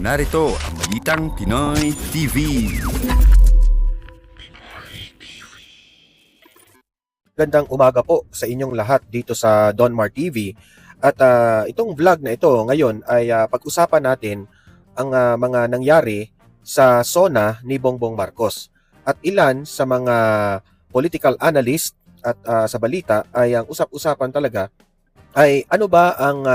Narito ang Balitang Pinoy TV. Gandang umaga po sa inyong lahat dito sa Donmar TV. At itong vlog na ito ngayon ay pag-usapan natin ang mga nangyari sa SONA ni Bongbong Marcos. At ilan sa mga political analyst at sa balita ay ang usap-usapan talaga ay ano ba ang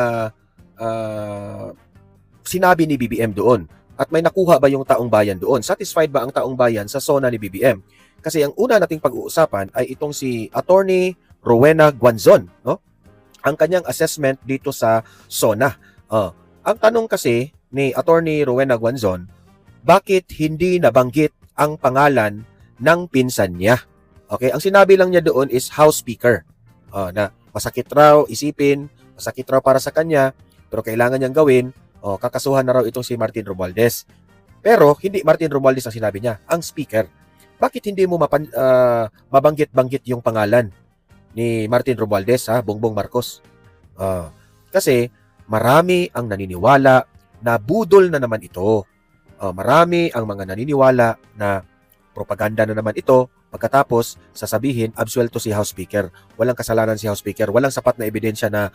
sinabi ni BBM doon? At may nakuha ba yung taong bayan doon? Satisfied ba ang taong bayan sa SONA ni BBM? Kasi ang una nating pag-uusapan ay itong si Attorney Rowena Guanzon, no? Ang kanyang assessment dito sa SONA. Ang tanong kasi ni Attorney Rowena Guanzon, bakit hindi nabanggit ang pangalan ng pinsan niya? Okay, ang sinabi lang niya doon is House Speaker. Na masakit raw isipin, masakit raw para sa kanya, pero kailangan niyang gawin. Kakasuhan na raw itong si Martin Romualdez. Pero hindi Martin Romualdez ang sinabi niya, ang speaker. Bakit hindi mo mabanggit-banggit yung pangalan ni Martin Romualdez, Bongbong Marcos? Kasi marami ang naniniwala na budol na naman ito. Marami ang mga naniniwala na propaganda na naman ito. Pagkatapos, sasabihin, absuelto si House Speaker. Walang kasalanan si House Speaker. Walang sapat na ebidensya na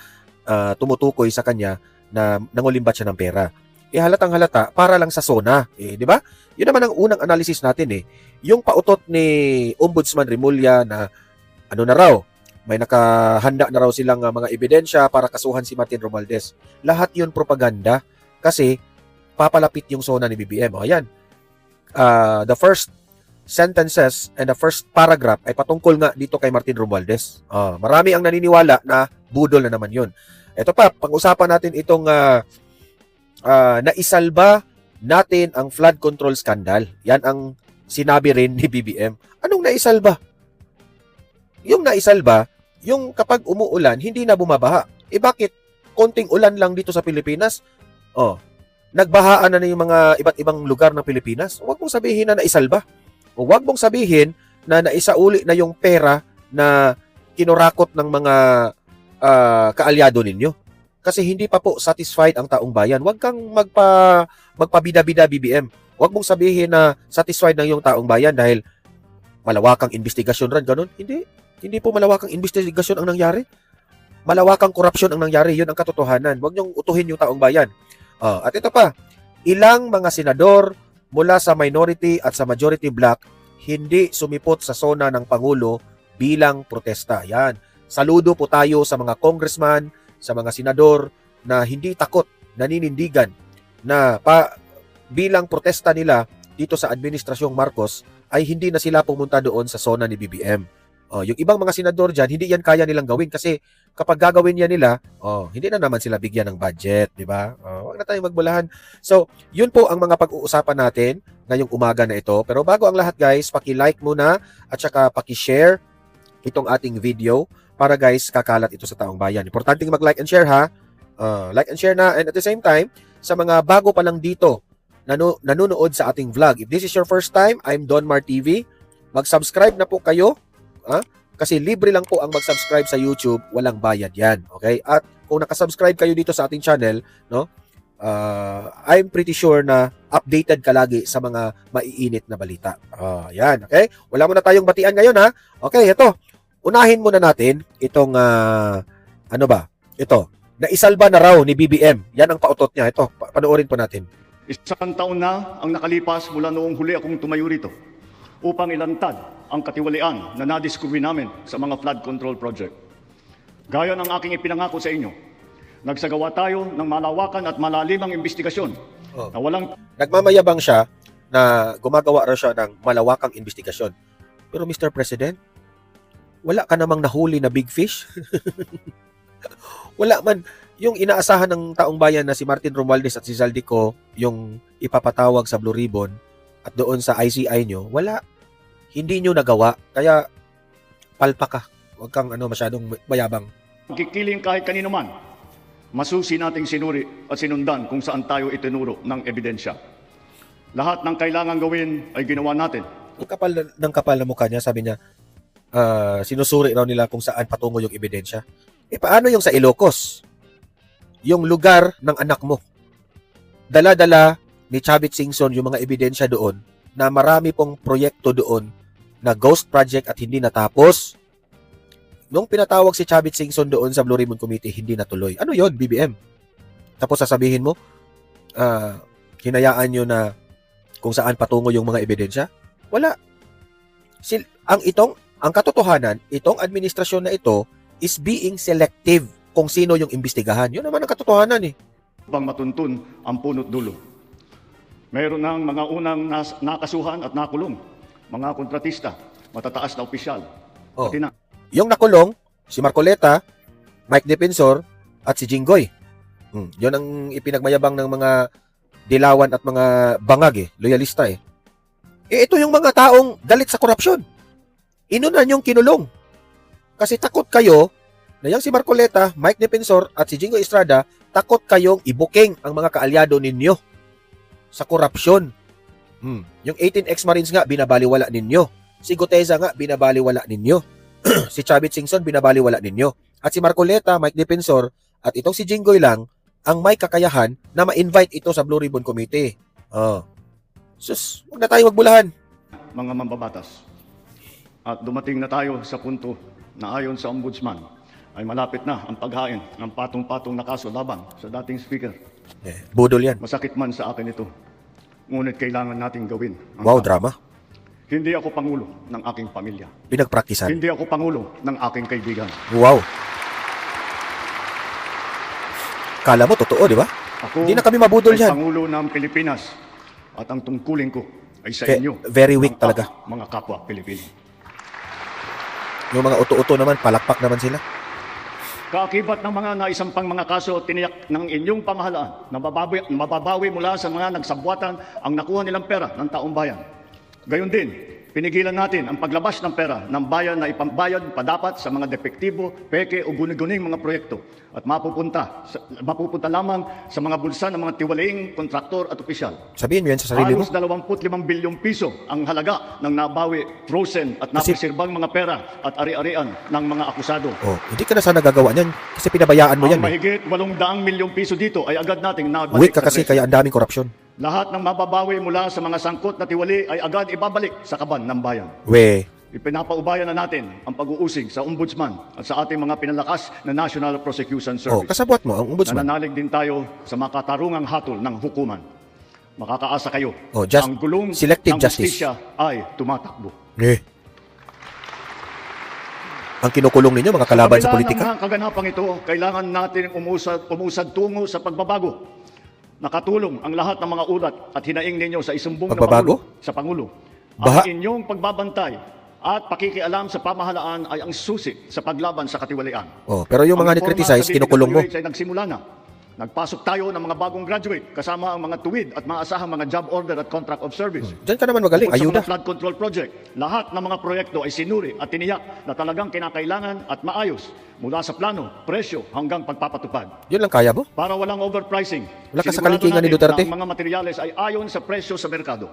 tumutukoy sa kanya na nangulimbat siya ng pera. Halatang halata para lang sa SONA, di ba? Yun naman ang unang analysis natin Yung pautot ni Ombudsman Remulla na ano na raw, may nakahanda na raw silang mga ebidensya para kasuhan si Martin Romualdez. Lahat yun propaganda kasi papalapit yung SONA ni BBM. Ayan. The first sentences and the first paragraph ay patungkol nga dito kay Martin Romualdez. Marami ang naniniwala na budol na naman yun. Ito pa, pag-usapan natin itong naisalba natin ang flood control scandal. Yan ang sinabi rin ni BBM. Anong naisalba? Yung naisalba, yung kapag umuulan, hindi na bumabaha. Bakit? Konting ulan lang dito sa Pilipinas. Nagbahaan na yung mga iba't ibang lugar ng Pilipinas. Huwag mong sabihin na naisalba. Huwag mong sabihin na naisauli na yung pera na kinurakot ng mga kaalyado ninyo. Kasi hindi pa po satisfied ang taong bayan. Huwag kang magpabida-bida BBM. Huwag mong sabihin na satisfied ng yung taong bayan dahil malawakang investigasyon rin, ganun. Hindi po malawakang investigasyon ang nangyari. Malawakang korupsyon ang nangyari. Yun ang katotohanan. Huwag niyong utuhin yung taong bayan. At ito pa, ilang mga senador mula sa minority at sa majority bloc hindi sumipot sa SONA ng Pangulo bilang protesta. Yan. Saludo po tayo sa mga congressman, sa mga senador na hindi takot, naninindigan na bilang protesta nila dito sa Administrasyong Marcos ay hindi na sila pumunta doon sa SONA ni BBM. Yung ibang mga senador dyan, hindi yan kaya nilang gawin kasi kapag gagawin yan nila, hindi na naman sila bigyan ng budget, di ba? Huwag na tayong magbulahan. So, yun po ang mga pag-uusapan natin ngayong umaga na ito. Pero bago ang lahat guys, paki-like muna at saka paki-share itong ating video para guys, kakalat ito sa taong bayan. Importanteng mag-like and share like and share na. And at the same time, sa mga bago pa lang dito nanonood sa ating vlog, if this is your first time, I'm Donmar TV. Mag-subscribe na po kayo. Kasi libre lang po ang mag-subscribe sa YouTube. Walang bayad yan. Okay? At kung nakasubscribe kayo dito sa ating channel, no? I'm pretty sure na updated ka lagi sa mga maiinit na balita. Yan. Okay? Wala muna tayong batian ngayon Okay, ito. Unahin muna natin itong, Ito, naisalba na raw ni BBM. Yan ang pautot niya. Ito, panoorin po natin. Isang taon na ang nakalipas mula noong huli akong tumayo rito upang ilantad ang katiwalian na nadiskubre namin sa mga flood control project. Gaya ng aking ipinangako sa inyo, nagsagawa tayo ng malawakan at malalimang investigasyon na walang... Nagmamayabang siya na gumagawa raw siya ng malawakang investigasyon. Pero Mr. President, wala ka namang nahuli na big fish? Wala man. Yung inaasahan ng taong bayan na si Martin Romualdez at si Zaldico, yung ipapatawag sa Blue Ribbon at doon sa ICI nyo, wala. Hindi nyo nagawa. Kaya, palpa ka. Huwag kang masyadong mayabang. Kikiling kahit kanino man, masusi nating sinuri at sinundan kung saan tayo itinuro ng ebidensya. Lahat ng kailangan gawin ay ginawa natin. Ang kapal na mukha niya, sabi niya, sinusuri raw nila kung saan patungo yung ebidensya. Paano yung sa Ilocos? Yung lugar ng anak mo. Dala-dala ni Chavit Singson yung mga ebidensya doon na marami pong proyekto doon na ghost project at hindi natapos. Nung pinatawag si Chavit Singson doon sa Blue Ribbon Committee, hindi natuloy. Ano yon, BBM? Tapos sasabihin mo, hinayaan nyo na kung saan patungo yung mga ebidensya? Wala. Ang katotohanan, itong administrasyon na ito is being selective kung sino yung imbestigahan. Yun naman ang katotohanan eh. Upang matuntun ang punot dulo. Mayroon ng mga unang nakasuhan at nakulong, mga kontratista, matataas na opisyal. Oh. Pati na Yung nakulong, si Marcoleta, Mike Defensor, at si Jinggoy. Yun ang ipinagmayabang ng mga dilawan at mga bangag loyalista eh. Ito yung mga taong galit sa korupsyon. Inunan yung kinulong. Kasi takot kayo na yung si Marcoleta, Mike Defensor, at si Jinggoy Estrada, takot kayong ibuking ang mga kaalyado ninyo sa korupsyon. Yung 18 ex-Marines nga, binabaliwala ninyo. Si Guteza nga, binabaliwala ninyo. Si Chavit Singson, binabaliwala ninyo. At si Marcoleta, Mike Defensor, at itong si Jinggoy lang, ang may kakayahan na ma-invite ito sa Blue Ribbon Committee. Sus, huwag na tayo magbulahan. mga mambabatas. At dumating na tayo sa punto na ayon sa Ombudsman ay malapit na ang paghain ng patong-patong na kaso laban sa dating speaker. Budol yan. Masakit man sa akin ito, ngunit kailangan nating gawin. Wow, drama. Hindi ako pangulo ng aking pamilya. Pinagpraktisan. Hindi ako pangulo ng aking kaibigan. Wow. Kala mo, totoo, di ba? Ako Hindi na kami mabudol ay yan. pangulo ng Pilipinas at ang tungkulin ko ay sa Ke- inyo. very weak talaga. Mga kapwa Pilipino. Yung mga uto-uto naman, palakpak naman sila. Kaakibat ng mga naisampang mga kaso tiniyak ng inyong pamahalaan na mababawi mula sa mga nagsabwatan ang nakuha nilang pera ng taong bayan. Gayon din, pinigilan natin ang paglabas ng pera ng bayan na ipambayad pa dapat sa mga depektibo, peke o guni-guning mga proyekto at mapupunta lamang sa mga bulsa ng mga tiwalaing kontraktor at opisyal. Sabihin mo yan sa sarili mo. Halos 25 bilyong piso ang halaga ng nabawi, frozen at napreserbang mga pera at ari-arian ng mga akusado. Hindi ka na sana gagawa niyan kasi pinabayaan mo Ang yan. mahigit 800 milyong piso dito ay agad nating nabalik. Weak ka sa kasi preso. kaya ang daming korupsyon. Lahat ng mababawi mula sa mga sangkot na tiwali ay agad ibabalik sa kaban ng bayan. Ipinapaubaya na natin ang pag-uusig sa Ombudsman at sa ating mga pinalakas na National Prosecution Service. Kasabwat mo ang ombudsman. Nananalig din tayo sa makatarungang hatol ng hukuman. Makakaasa kayo. Just ang gulong selective ng justice. justisya ay tumatakbo. Ang kinukulong ninyo, mga kalaban sa politika. Sa kabila ng mga kaganapang ito, kailangan natin umusad tungo sa pagbabago. Nakatulong ang lahat ng mga ulat at hinaing ninyo sa isumbong Pagbabago? sa Pangulo. Baha? Ang inyong pagbabantay at pakikialam sa pamahalaan ay ang susi sa paglaban sa katiwalian. Pero yung mga Ang reforma ni-criticize, sa kinukulong mo. DPWH ay nagsimula na. Nagpasok tayo ng mga bagong graduate kasama ang mga tuwid at maasahang mga job order at contract of service. Diyan ka naman magaling, Bukod sa ayuda. mga flood control project, lahat ng mga proyekto ay sinuri at tiniyak na talagang kinakailangan at maayos mula sa plano, presyo hanggang pagpapatupad. Yun lang kaya mo? Para walang overpricing, Wala ka sa sinigurado kalikingan ni natin Duterte? na ang mga materyales ay ayon sa presyo sa merkado.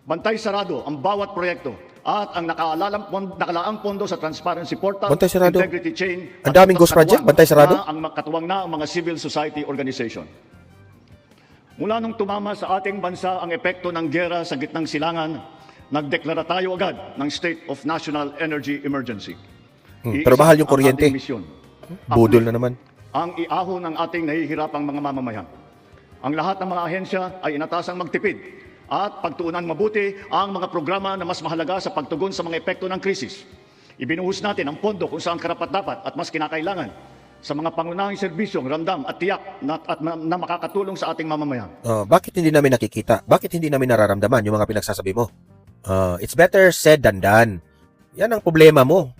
Bantay sarado ang bawat proyekto at ang nakalaang pondo sa transparency portal, Bantay sarado. integrity chain, Ang daming ghost project, bantay sarado? Katuwang na ang mga civil society organization. Mula nung tumama sa ating bansa ang epekto ng giyera sa gitnang silangan, nagdeklara tayo agad ng State of National Energy Emergency. Pero mahal yung Iisa ang kuryente. ating misyon. Budol na naman. Ang iahon ng ating nahihirapang mga mamamayan. Ang lahat ng mga ahensya ay inatasang magtipid at pagtuunan mabuti ang mga programa na mas mahalaga sa pagtugon sa mga epekto ng krisis. Ibinuhos natin ang pondo kung saan karapat-dapat at mas kinakailangan sa mga pangunahing serbisyong ramdam at tiyak na makakatulong sa ating mamamayan. Bakit hindi namin nakikita? Bakit hindi namin nararamdaman yung mga pinagsasabi mo? It's better said than done. Yan ang problema mo.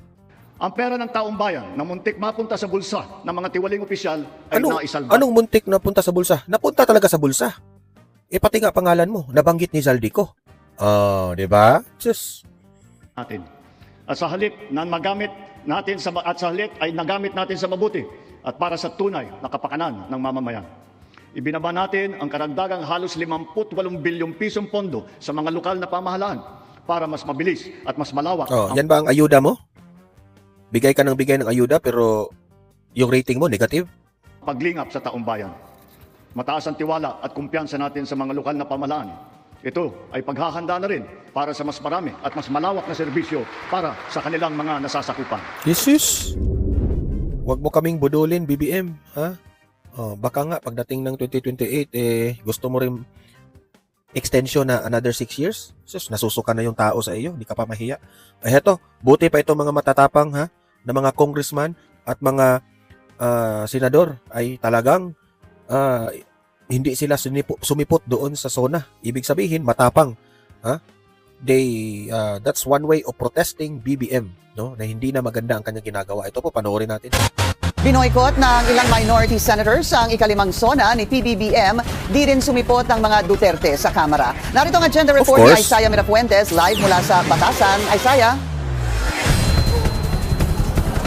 Ang pera ng taong bayan na muntik mapunta sa bulsa ng mga tiwaling opisyal ay naisalba. Anong muntik na punta sa bulsa? Napunta talaga sa bulsa. Pati nga pangalan mo, nabanggit ni Zaldico. Di ba? Natin. At sa halip na magamit natin ay nagamit natin sa mabuti at para sa tunay na kapakanan ng mamamayan. Ibinaba natin ang karagdagang halos 58 bilyong pisong pondo sa mga lokal na pamahalaan para mas mabilis at mas malawak. Yan ba ang ayuda mo? Bigay ka ng bigay ng ayuda pero yung rating mo negative? Paglingap sa taong bayan. Mataas ang tiwala at kumpiyansa natin sa mga lokal na pamahalaan. Ito ay paghahanda na rin para sa mas marami at mas malawak na serbisyo para sa kanilang mga nasasakupan. Jesus! Huwag mo kaming budulin, BBM. Ha? Baka nga, pagdating ng 2028, gusto mo rin extension na another 6 years? Sus, nasusuka na yung tao sa iyo. Hindi ka pa mahiya. Heto, buti pa itong mga matatapang na mga congressman at mga senador ay talagang hindi sila sumipot doon sa SONA. Ibig sabihin, matapang. That's one way of protesting BBM, no? Na hindi na maganda ang kanyang ginagawa. Ito po, panoorin natin. Binoykot ng ilang minority senators ang ikalimang SONA ni PBBM, di rin sumipot ang mga Duterte sa Kamara. Narito ang agenda report ni Isaiah Mirafuentes live mula sa Batasan. Isaiah?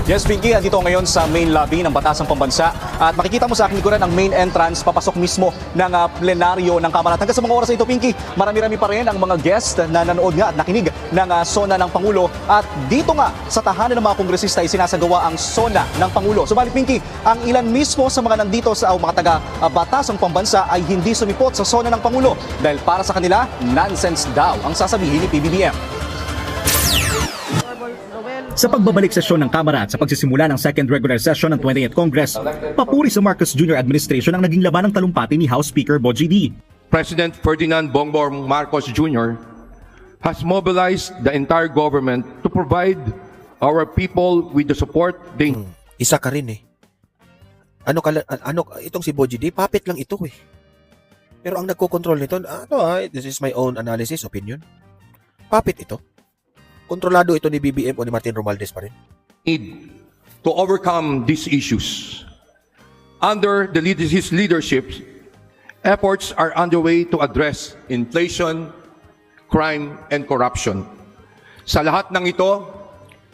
Yes, Pinky, andito ngayon sa main lobby ng Batasang Pambansa at makikita mo sa aking likuran ang main entrance papasok mismo ng plenaryo ng Kamara. Hanggang sa mga oras na ito, Pinky, marami-rami pa rin ang mga guest na nanood nga at nakinig ng SONA ng Pangulo at dito nga sa tahanan ng mga kongresista ay sinasagawa ang SONA ng Pangulo. Subalit, Pinky, ang ilan mismo sa mga nandito sa mga taga Batasang Pambansa ay hindi sumipot sa SONA ng Pangulo dahil para sa kanila, nonsense daw ang sasabihin ni PBBM. Sa pagbabalik sesyon ng Kamara at sa pagsisimula ng second regular session ng 20th Congress, papuri sa Marcos Jr. administration ang naging laban ng talumpati ni House Speaker Bogie D. President Ferdinand Bongbong Marcos Jr. has mobilized the entire government to provide our people with the support they need. Isa ka rin itong si Bogie D, puppet lang ito eh. Pero ang nagko-control nito, this is my own analysis, opinion. Puppet ito. Kontrolado ito ni BBM o ni Martin Romualdez pa rin. Need to overcome these issues. Under his leadership, efforts are underway to address inflation, crime, and corruption. Sa lahat ng ito,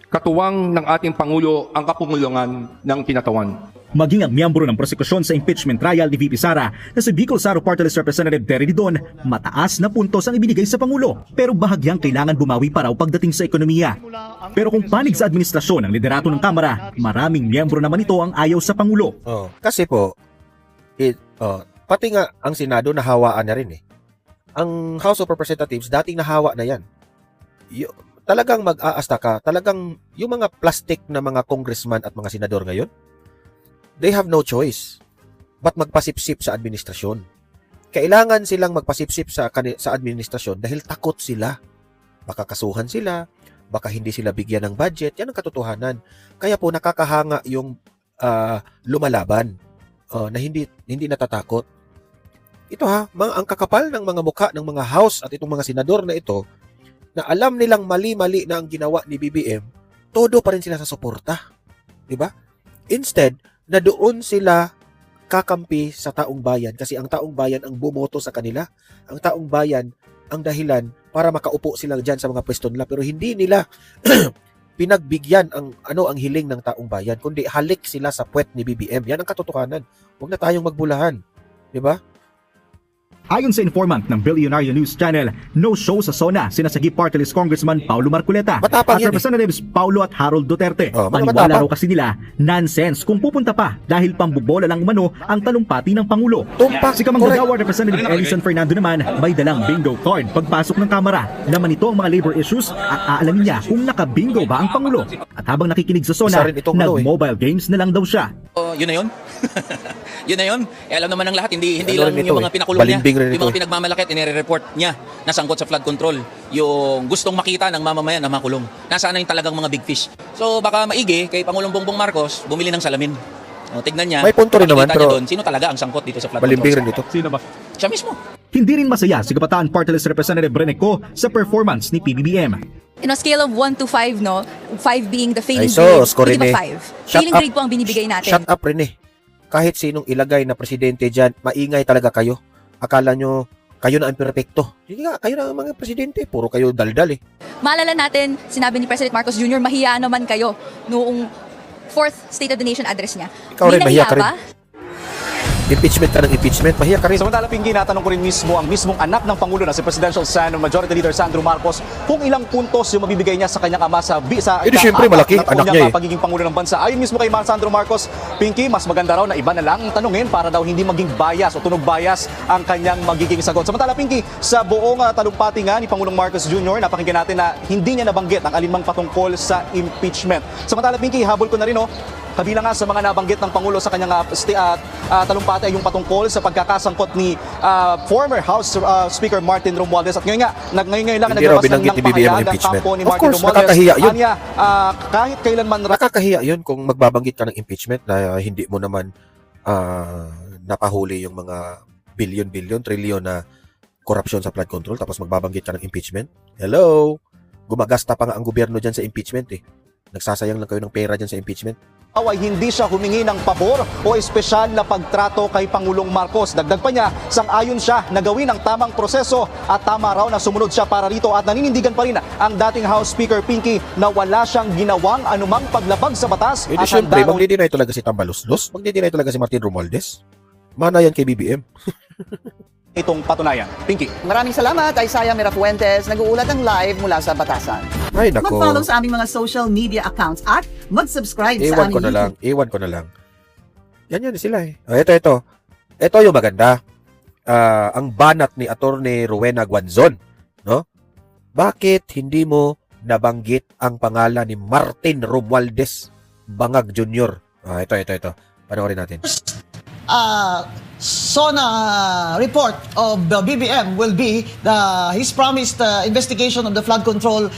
katuwang ng ating Pangulo ang kapungulungan ng kinatawan. Maging ang miyembro ng prosekusyon sa impeachment trial ni VP Sara na si Bicol Saro Party List Representative Terry Didon, mataas na puntos ang ibinigay sa Pangulo pero bahagyang kailangan bumawi pa raw pagdating sa ekonomiya. Pero kung panig sa administrasyon ng liderato ng Kamara, maraming miyembro naman ito ang ayaw sa Pangulo. Kasi po, pati nga ang Senado nahawaan na rin eh. Ang House of Representatives dating nahawa na yan. Talagang mag-aasta ka, talagang yung mga plastic na mga congressman at mga senador ngayon, they have no choice but magpasipsip sa administrasyon. Kailangan silang magpasipsip sa administrasyon dahil takot sila. Baka kasuhan sila, baka hindi sila bigyan ng budget. Yan ang katotohanan. Kaya po nakakahanga yung lumalaban na hindi natatakot. Ito ang kakapal ng mga mukha ng mga house at itong mga senador na ito na alam nilang mali-mali na ang ginawa ni BBM, todo pa rin sila sa suporta. Diba? Instead, na doon sila kakampi sa taong bayan kasi ang taong bayan ang bumoto sa kanila. Ang taong bayan ang dahilan para makaupo sila dyan sa mga pwesto nila pero hindi nila pinagbigyan ang hiling ng taong bayan kundi halik sila sa puwet ni BBM. Yan ang katotohanan. Huwag na tayong magbulahan. Diba? Ayon sa informant ng Billionaire News Channel, no show sa SONA sinasagi Party List Congressman Paulo Marcoleta matapang at Representatives Paulo at Harold Duterte. matapang. Paniwala raw kasi nila, nonsense kung pupunta pa dahil pambubola lang umano ang talumpati ng Pangulo. Tumpak, Si Kamanggagawa Representative Edison Fernando naman may dalang bingo card pagpasok ng Kamara. Laman nito ang mga labor issues at aalamin niya kung nakabingo ba ang Pangulo. At habang nakikinig sa SONA, nag-mobile games na lang daw siya. Yun na yun. Yun na yun. Alam naman ng lahat, hindi lang yung mga pinakulong niya, yung mga pinagmamalakit, inire-report niya na sangkot sa flood control. Yung gustong makita ng mamamayan na makulong. Nasaan na yung talagang mga big fish. So baka maigi kay Pangulong Bongbong Marcos bumili ng salamin. Tignan niya. May punto rin naman pero doon, sino talaga ang sangkot dito sa flood balimbing control. rin dito. Sino ba? Siya mismo. Hindi rin masaya si Kabataan Party List Representative Rene Co sa performance ni PBBM. In a scale of 1 to 5, no? 5 being the failing Ay, so, grade. score Hindi ba Rene. 5? Failing grade po ang binibigay natin. Shut up, Rene. Kahit sinong ilagay na presidente dyan, maingay talaga kayo. Akala nyo, kayo na ang perpekto. Hindi nga, kayo na ang mga presidente. Puro kayo daldal eh. Maalala natin, sinabi ni President Marcos Jr., mahiya naman kayo noong 4th State of the Nation address niya. Ikaw rin, May mahiya nahiya ka rin. ba? Impeachment ka ng impeachment, mahiya ka rin. Samantala, Pinky, natanong ko rin mismo ang mismong anak ng Pangulo na si Presidential Senate Majority Leader Sandro Marcos kung ilang puntos yung mabibigay niya sa kanyang ama sa syempre, malaki, anak niya pagiging Pangulo ng bansa. Ayon mismo kay Sandro Marcos, Pinky, mas maganda raw na iba na lang ang tanungin para daw hindi maging bias o tunog bias ang kanyang magiging sagot. Samantala, Pinky, sa buong talumpati nga ni Pangulong Marcos Jr., napakinggan natin na hindi niya nabanggit ang alinmang patungkol sa impeachment. Samantala, Pinky, habol ko na rin, kabilang nga sa mga nabanggit ng Pangulo sa kanyang talumpati ay yung patungkol sa pagkakasangkot ni former House Speaker Martin Romualdez. At ngayon lang naglabas ng pahayag ang kampo ni Martin Romualdez. Nakakahiya yun. Kahit kailanman Nakakahiya yun kung magbabanggit ka ng impeachment na hindi mo naman napahuli yung mga billion, trillion na korupsyon sa flood control tapos magbabanggit ka ng impeachment. Hello? Gumagasta pa nga ang gobyerno dyan sa impeachment eh. Nagsasayang lang kayo ng pera dyan sa impeachment. ay hindi siya humingi ng pabor o espesyal na pagtrato kay Pangulong Marcos. Dagdag pa niya, sang-ayon siya na gawin ang tamang proseso at tama raw na sumunod siya para rito at naninindigan pa rin ang dating House Speaker Pinky na wala siyang ginawang anumang paglabag sa batas. At syempre, magdidinay talaga si Tambaloslos, magdidinay talaga si Martin Romualdez. Mana yan kay BBM. Itong patunayan. Pinky. Maraming salamat, Isaiah Mirafuentes, nag-uulat ng live mula sa Batasan. Ay, nako. Mag-follow sa aming mga social media accounts at mag-subscribe sa aming YouTube. Iwan ko na lang. Yan sila eh. Ito. Ito yung maganda. Ang banat ni Attorney Rowena Guanzon. No? Bakit hindi mo nabanggit ang pangalan ni Martin Romualdez Bangag Jr.? Ito. Panoorin natin. SONA report of the BBM will be his promised investigation of the flood control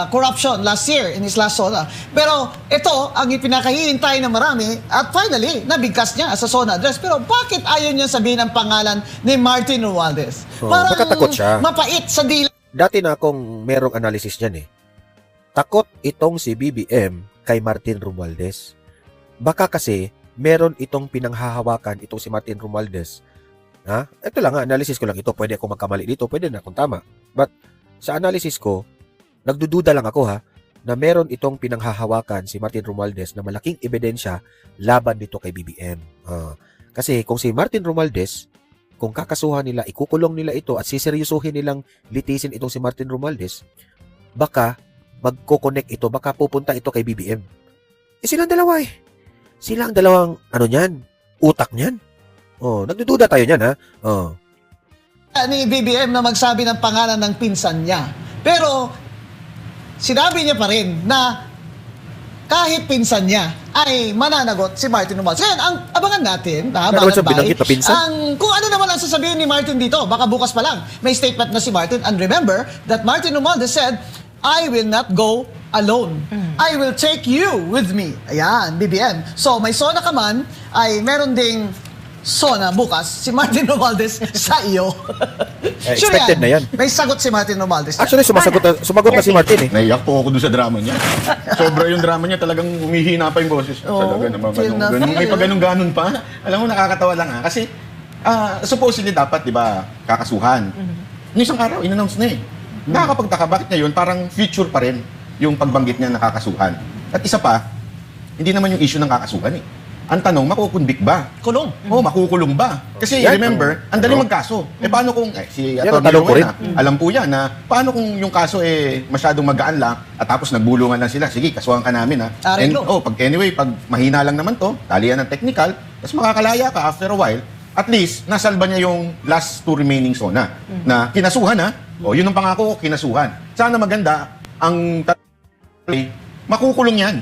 corruption last year in his last SONA. Pero ito ang ipinakahihintay ng marami at finally nabigkas niya sa SONA address. Pero bakit ayaw niya sabihin ang pangalan ni Martin Romualdez? Parang makatakot siya. Mapait sa dila. Dati na akong merong analysis niyan eh. Takot itong si BBM kay Martin Romualdez. Baka kasi meron itong pinanghahawakan itong si Martin Romualdez. Ito lang, analysis ko lang ito. Pwede ako magkamali dito, pwede na kung tama. But sa analysis ko, nagdududa lang ako na meron itong pinanghahawakan si Martin Romualdez na malaking ebidensya laban dito kay BBM. Kasi kung si Martin Romualdez, kung kakasuhan nila, ikukulong nila ito at siseryosohin nilang litisin itong si Martin Romualdez, baka magko-connect ito, baka pupunta ito kay BBM. Silang dalawa eh. Sila ang dalawang, utak niyan. Nagdududa tayo niyan, Ni BBM na magsabi ng pangalan ng pinsan niya. Pero, sinabi niya pa rin na kahit pinsan niya ay mananagot si Martin Romualdez. Ngayon, ang abangan natin, kung ano naman ang sasabihin ni Martin dito, baka bukas pa lang, may statement na si Martin. And remember that Martin Romualdez said, I will not go alone. I will take you with me. Ayan, BBM. So, may SONA ka man, ay meron ding SONA bukas, si Martin Romualdez sa iyo. Sure expected na yan. May sagot si Martin Romualdez. Actually, sumagot na si Martin eh. Naiyak po ako doon sa drama niya. Sobra yung drama niya, talagang humihina pa yung boses. Talaga naman. May pag-ganun-ganon pa. Alam mo, nakakatawa lang Kasi, supposedly dapat, di ba, kakasuhan. Noong isang araw, in-announce na eh. Nakakapagtaka, bakit ngayon parang future pa rin yung pagbanggit niya nakakasuhan. At isa pa, hindi naman yung issue ng kakasuhan eh. Ang tanong, makukunbik ba? Kulong. Makukulong ba? Kasi remember, ang dali magkaso. Paano kung, si Atty. Rowena, alam po yan na, paano kung yung kaso masyadong magaan lang at tapos nagbulungan lang sila, sige, kasuhan ka namin pag mahina lang naman to, talian ng technical, tapos makakalaya ka after a while, at least, nasalba niya yung last two remaining SONA na kinasuhan yun ang pangako ko, kinasuhan. Sana maganda, ang makukulong yan.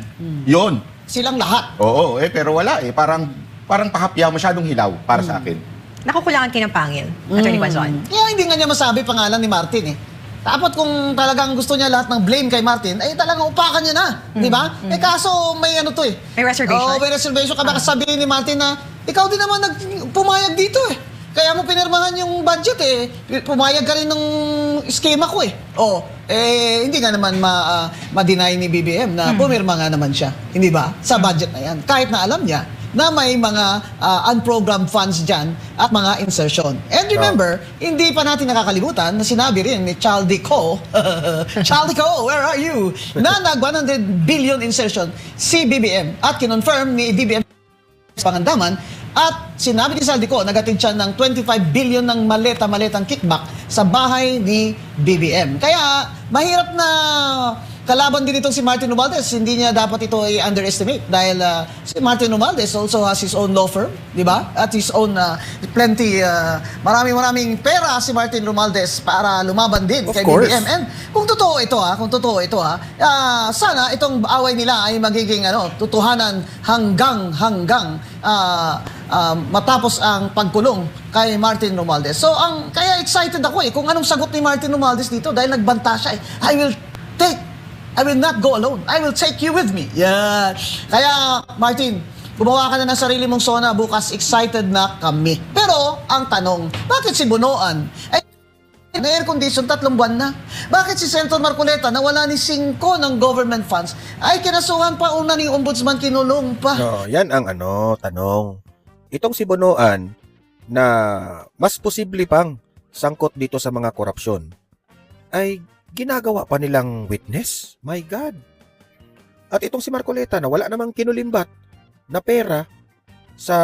Yun. Silang lahat. Oo, pero wala Parang pahapyaw, masyadong hilaw para sa akin. Nakukulangan kinapangil, Atty. Guanzon. Hindi nga niya masabi pangalan ni Martin eh. Dapat kung talagang gusto niya lahat ng blame kay Martin, ay talagang upakan niya na. Di ba? Kaso may May reservation. May reservation. Baka sabihin ni Martin na, ikaw din naman pumayag dito eh. Kaya mo pinirmahan yung budget eh. Pumayag ka rin ng schema ko eh. Hindi nga naman ma-deny ni BBM na pumirma nga naman siya. Hindi ba? Sa budget na yan. Kahit na alam niya na may mga unprogrammed funds dyan at mga insertion. And remember, hindi pa natin nakakalimutan na sinabi rin ni Chaldico, Chaldico, where are you? Na nag-100 billion insertion si BBM at kinonfirm ni BBM Pangandaman At sinabi ni Saldico, nagatid siya ng 25 billion ng maleta-maletang kickback sa bahay ni BBM. Kaya mahirap na kalaban din itong si Martin Romualdez. Hindi niya dapat ito i-underestimate dahil si Martin Romualdez also has his own law firm, di ba? At his own maraming pera si Martin Romualdez para lumaban din kay BBM. And kung totoo ito sana itong away nila ay magiging tutuhanan hanggang matapos ang pagkulong kay Martin Romualdez. So kaya excited ako kung anong sagot ni Martin Romualdez dito dahil nagbanta siya I will not go alone. I will take you with me. Yeah. Kaya, Martin, gumawa ka na ng sarili mong sona bukas. Excited na kami. Pero, ang tanong, bakit si Bunoan? Na air condition, 3 buwan na. Bakit si Senator Marcoleta na wala ni 5 ng government funds ay kinasuhan pa una ni Ombudsman, kinulong pa? No, yan ang tanong. Itong si Bunoan na mas posible pang sangkot dito sa mga korupsyon ay ginagawa pa nilang witness. My God. At itong si Marcoleta na wala namang kinulimbat na pera sa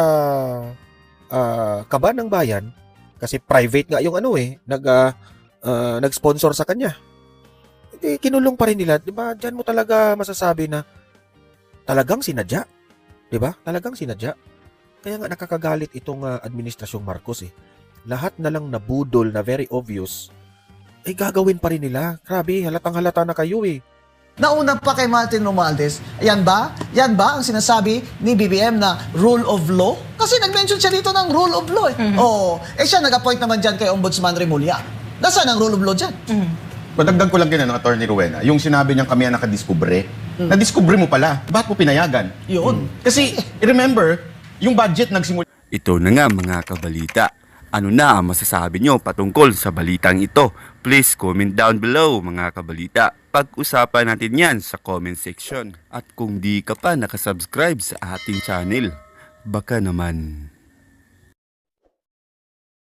kaban ng bayan kasi private nga yung nag-sponsor sa kanya. Kinulong pa rin nila. Diba? Diyan mo talaga masasabi na talagang sinadya. Diba? Talagang sinadya. Kaya nga nakakagalit itong administrasyong Marcos Lahat na lang nabudol na very obvious gagawin pa rin nila. Grabe, halatang-halata na kayo Nauna pa kay Martin Romualdez. Yan ba ang sinasabi ni BBM na rule of law? Kasi nag-mention siya dito ng rule of law siya nag-appoint naman dyan kay Ombudsman Remulla. Nasaan ang rule of law dyan? Madagdag ko lang din, Attorney Rowena, yung sinabi niyang kami ang nakadiskubre. Nadiskubre mo pala. Bakit mo pinayagan? Yun. Kasi, remember, yung budget nagsimula. Ito na nga mga kabalita. Ano na ang masasabi nyo patungkol sa balitang ito? Please comment down below mga kabalita. Pag-usapan natin yan sa comment section. At kung di ka pa nakasubscribe sa ating channel, baka naman